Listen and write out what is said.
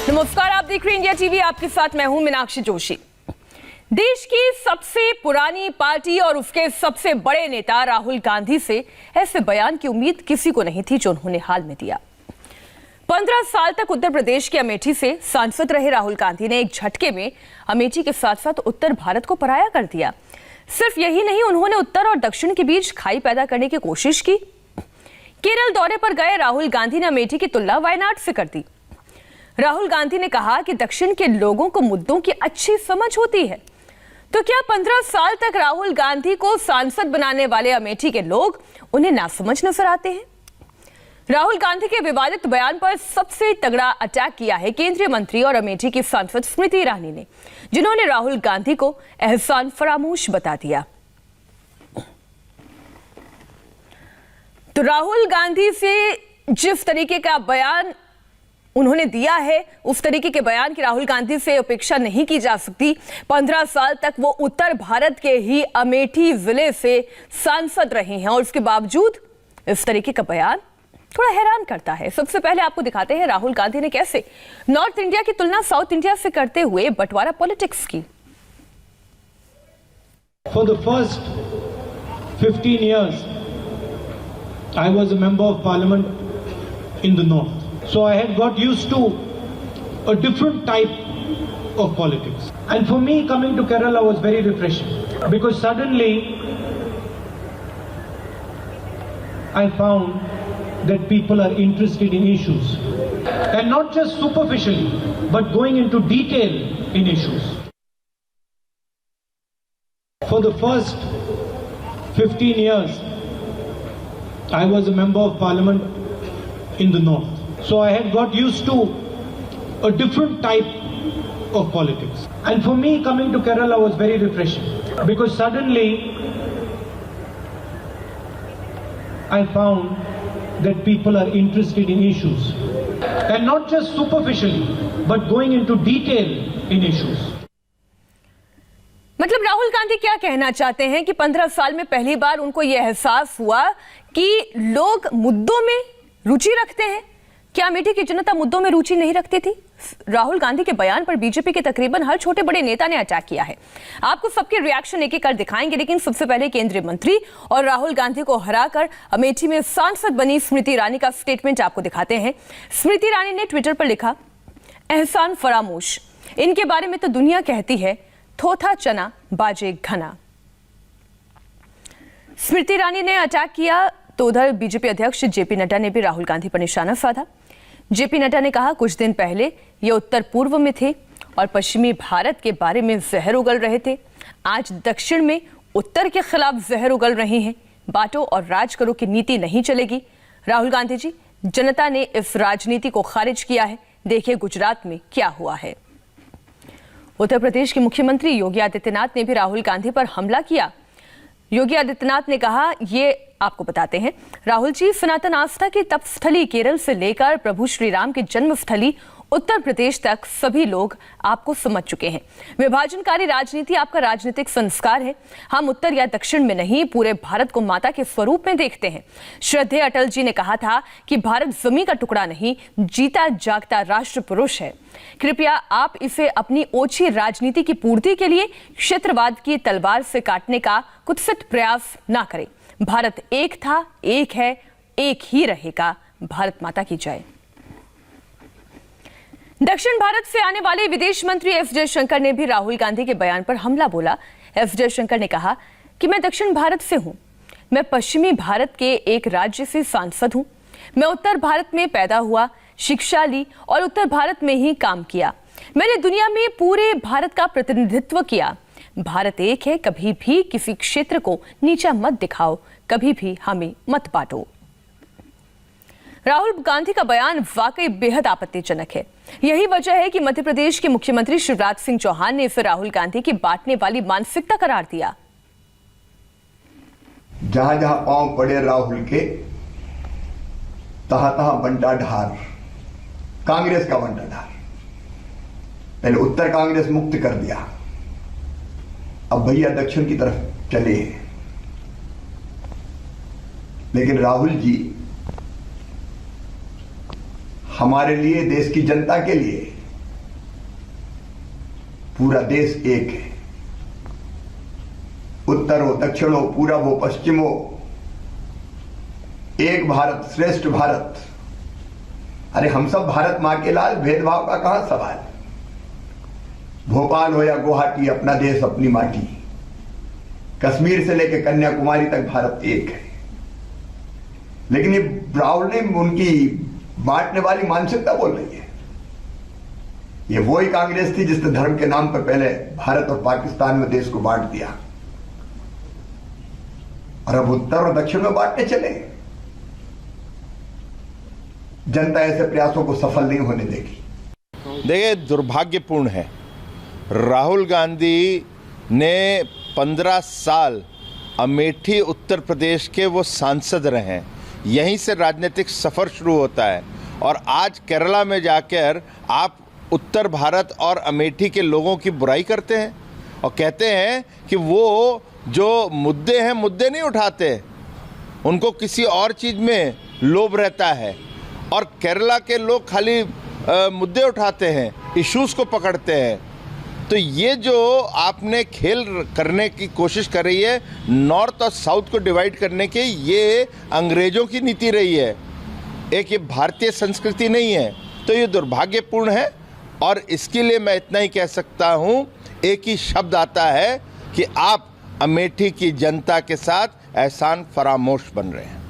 नमस्कार, आप देख रहे हैं इंडिया टीवी। आपके साथ मैं हूं मीनाक्षी जोशी। देश की सबसे पुरानी पार्टी और उसके सबसे बड़े नेता राहुल गांधी से ऐसे बयान की उम्मीद किसी को नहीं थी जो उन्होंने हाल में दिया। 15 साल तक उत्तर प्रदेश के अमेठी से सांसद रहे राहुल गांधी ने एक झटके में अमेठी के साथ साथ उत्तर भारत को पराया कर दिया। सिर्फ यही नहीं, उन्होंने उत्तर और दक्षिण के बीच खाई पैदा करने की कोशिश की। केरल दौरे पर गए राहुल गांधी ने अमेठी की तुलना वायनाड से कर दी। राहुल गांधी ने कहा कि दक्षिण के लोगों को मुद्दों की अच्छी समझ होती है। तो क्या 15 साल तक राहुल गांधी को सांसद बनाने वाले अमेठी के लोग उन्हें नासमझ नजर आते हैं? राहुल गांधी के विवादित बयान पर सबसे तगड़ा अटैक किया है केंद्रीय मंत्री और अमेठी की सांसद स्मृति ईरानी ने, जिन्होंने राहुल गांधी को एहसान फरामोश बता दिया। तो राहुल गांधी से जिस तरीके का बयान उन्होंने दिया है, उस तरीके के बयान की राहुल गांधी से अपेक्षा नहीं की जा सकती। 15 साल तक वो उत्तर भारत के ही अमेठी जिले से सांसद रहे हैं और उसके बावजूद इस तरीके का बयान थोड़ा हैरान करता है। सबसे पहले आपको दिखाते हैं राहुल गांधी ने कैसे नॉर्थ इंडिया की तुलना साउथ इंडिया से करते हुए बंटवारा पॉलिटिक्स की। For the first 15 years, I was a member of parliament in the north. So I had got used to a different type of politics. And for me, coming to Kerala was very refreshing because suddenly I found that people are interested in issues and not just superficially, but going into detail in issues. For the first 15 years, I was a member of parliament in the north. So I had got used to a different type of politics. And for me, coming to Kerala was very refreshing because suddenly I found that people are interested in issues and not just superficially, but going into detail in issues. मतलब राहुल गांधी क्या कहना चाहते हैं कि 15 साल में पहली बार उनको यह एहसास हुआ कि लोग मुद्दों में रुचि रखते हैं। क्या अमेठी की जनता मुद्दों में रुचि नहीं रखती थी? राहुल गांधी के बयान पर बीजेपी के तकरीबन हर छोटे बड़े नेता ने अटैक किया है। आपको सबके रिएक्शन एक एक कर दिखाएंगे, लेकिन सबसे पहले केंद्रीय मंत्री और राहुल गांधी को हराकर अमेठी में सांसद बनी स्मृति ईरानी का स्टेटमेंट आपको दिखाते हैं। स्मृति ईरानी ने ट्विटर पर लिखा, एहसान फरामोश, इनके बारे में तो दुनिया कहती है थोथा चना बाजे घना। स्मृति ईरानी ने अटैक किया तो उधर बीजेपी अध्यक्ष जेपी नड्डा ने भी राहुल गांधी पर निशाना साधा। जेपी नड्डा ने कहा, कुछ दिन पहले ये उत्तर पूर्व में थे और पश्चिमी भारत के बारे में जहर उगल रहे थे। आज दक्षिण में उत्तर के खिलाफ जहर उगल रही हैं। बांटो और राज करो की नीति नहीं चलेगी। राहुल गांधी जी, जनता ने इस राजनीति को खारिज किया है। देखिए गुजरात में क्या हुआ है। उत्तर प्रदेश के मुख्यमंत्री योगी आदित्यनाथ ने भी राहुल गांधी पर हमला किया। योगी आदित्यनाथ ने कहा, ये आपको बताते हैं, राहुल जी, सनातन आस्था की तपस्थली केरल से लेकर प्रभु श्री राम की जन्मस्थली उत्तर प्रदेश तक सभी लोग आपको समझ चुके हैं। विभाजनकारी राजनीति आपका राजनीतिक संस्कार है। हम उत्तर या दक्षिण में नहीं, पूरे भारत को माता के स्वरूप में देखते हैं। श्रद्धेय अटल जी ने कहा था कि भारत जमीन का टुकड़ा नहीं, जीता जागता राष्ट्र पुरुष है। कृपया आप इसे अपनी ओछी राजनीति की पूर्ति के लिए क्षेत्रवाद की तलवार से काटने का कुत्सित प्रयास ना करें। भारत एक था, एक है, एक ही रहेगा। भारत माता की जय। दक्षिण भारत से आने वाले विदेश मंत्री एस जयशंकर ने भी राहुल गांधी के बयान पर हमला बोला। एस जयशंकर ने कहा कि मैं दक्षिण भारत से हूं, मैं पश्चिमी भारत के एक राज्य से सांसद हूं। मैं उत्तर भारत में पैदा हुआ, शिक्षा ली और उत्तर भारत में ही काम किया। मैंने दुनिया में पूरे भारत का प्रतिनिधित्व किया। भारत एक है, कभी भी किसी क्षेत्र को नीचा मत दिखाओ, कभी भी हमें मत बांटो। राहुल गांधी का बयान वाकई बेहद आपत्तिजनक है। यही वजह है कि मध्य प्रदेश के मुख्यमंत्री शिवराज सिंह चौहान ने इसे राहुल गांधी की बांटने वाली मानसिकता करार दिया। जहां जहां पांव पड़े राहुल के, तहां तहां बंटा ढार, कांग्रेस का बंटा ढार। पहले उत्तर कांग्रेस मुक्त कर दिया, अब भैया दक्षिण की तरफ चले। लेकिन राहुल जी हमारे लिए, देश की जनता के लिए पूरा देश एक है। उत्तर हो, दक्षिण हो, पूरब हो, पश्चिम हो, एक भारत श्रेष्ठ भारत। अरे हम सब भारत मां के लाल, भेदभाव का कहां सवाल। भोपाल हो या गुवाहाटी, अपना देश अपनी माटी। कश्मीर से लेकर कन्याकुमारी तक भारत एक है। लेकिन ये राहुल ने उनकी बांटने वाली मानसिकता बोल रही है। ये वही कांग्रेस थी जिसने धर्म के नाम पर पहले भारत और पाकिस्तान में देश को बांट दिया, और अब उत्तर और दक्षिण में बांटने चले। जनता ऐसे प्रयासों को सफल नहीं होने देगी। देखिए, दुर्भाग्यपूर्ण है, राहुल गांधी ने 15 साल अमेठी उत्तर प्रदेश के वो सांसद रहे हैं, यहीं से राजनीतिक सफ़र शुरू होता है, और आज केरला में जाकर आप उत्तर भारत और अमेठी के लोगों की बुराई करते हैं और कहते हैं कि वो जो मुद्दे हैं, मुद्दे नहीं उठाते, उनको किसी और चीज़ में लोभ रहता है, और केरला के लोग खाली मुद्दे उठाते हैं, इश्यूज़ को पकड़ते हैं। तो ये जो आपने खेल करने की कोशिश कर रही है, नॉर्थ और साउथ को डिवाइड करने की, ये अंग्रेज़ों की नीति रही है, एक ये भारतीय संस्कृति नहीं है। तो ये दुर्भाग्यपूर्ण है, और इसके लिए मैं इतना ही कह सकता हूँ, एक ही शब्द आता है कि आप अमेठी की जनता के साथ एहसान फरामोश बन रहे हैं।